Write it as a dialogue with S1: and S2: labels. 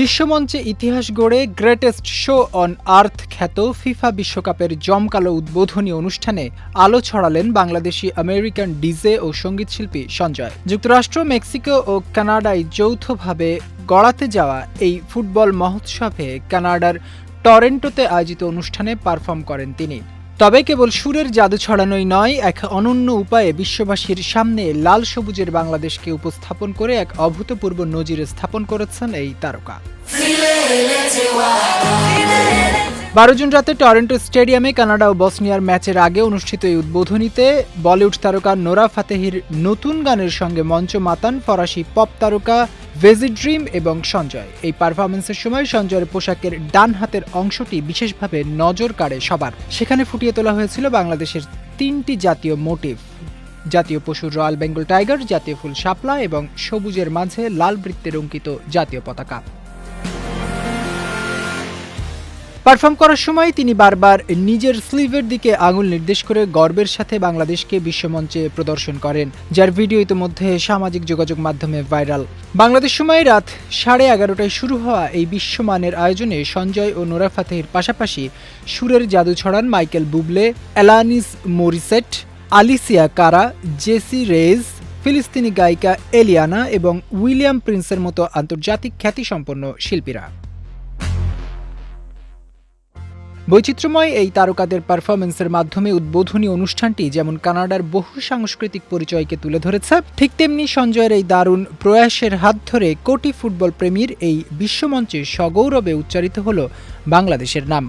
S1: বিশ্বমঞ্চে ইতিহাস গড়ে greatest show on earth খ্যাত ফিফা বিশ্বকাপের জমকালো উদ্বোধনী অনুষ্ঠানে আলো ছড়ালেন বাংলাদেশি আমেরিকান ডিজে ও সঙ্গীতশিল্পী সঞ্জয়। যুক্তরাষ্ট্র, মেক্সিকো ও কানাডায় যৌথভাবে গড়াতে যাওয়া এই ফুটবল মহোৎসবে কানাডার টরেন্টোতে আয়োজিত অনুষ্ঠানে পারফর্ম করেন তিনি। তবে কেবল সুরের জাদু ছড়ানোই নয়, এক অনন্য উপায়ে বিশ্ববাসীর সামনে লাল সবুজের বাংলাদেশকে উপস্থাপন করে এক অভূতপূর্ব নজির স্থাপন করেছেন এই তারকা। 12 জুন রাতে টরন্টো স্টেডিয়ামে কানাডা ও বসনিয়ার ম্যাচের আগে অনুষ্ঠিত এই উদ্বোধনীতে বলিউড তারকা নোরা ফাতেহির নতুন গানের সঙ্গে মঞ্চ মাতান ফরাসি পপ তারকা ভেজি ড্রিম এবং সঞ্জয়। এই পারফরমেন্সের সময় সঞ্জয়ের পোশাকের ডান হাতের অংশটি বিশেষভাবে নজর কাড়ে সবার। সেখানে ফুটিয়ে তোলা হয়েছিল বাংলাদেশের 3টি জাতীয় মোটিভ: জাতীয় পশু রয়্যাল বেঙ্গল টাইগার, জাতীয় ফুল শাপলা এবং সবুজের মাঝে লাল বৃত্তের অঙ্কিত জাতীয় পতাকা। পারফর্ম করার সময় তিনি বারবার নিজের স্লিভের দিকে আঙুল নির্দেশ করে গর্বের সাথে বাংলাদেশকে বিশ্বমঞ্চে প্রদর্শন করেন, যার ভিডিও ইতোমধ্যে সামাজিক যোগাযোগ মাধ্যমে ভাইরাল। বাংলাদেশ সময় রাত 11:30টায় শুরু হওয়া এই বিশ্বমানের আয়োজনে সঞ্জয় ও নোরা ফাতেহির পাশাপাশি সুরের জাদু ছড়ান মাইকেল বুবলে, অ্যালানিস মোরিসেট, আলিসিয়া কারা, জেসি রেজ, ফিলিস্তিনি গায়িকা এলিয়ানা এবং উইলিয়াম প্রিন্সের মতো আন্তর্জাতিক খ্যাতিসম্পন্ন শিল্পীরা। বৈচিত্র্যময় এই তারকাদের পারফরমেন্সের মাধ্যমে উদ্বোধনী অনুষ্ঠানটি যেমন কানাডার বহু সাংস্কৃতিক পরিচয়কে তুলে ধরেছে, ঠিক তেমনি সঞ্জয়ের এই দারুণ প্রয়াসের হাত ধরে কোটি ফুটবল প্রেমীর এই বিশ্বমঞ্চে সগৌরবে উচ্চারিত হল বাংলাদেশের নাম।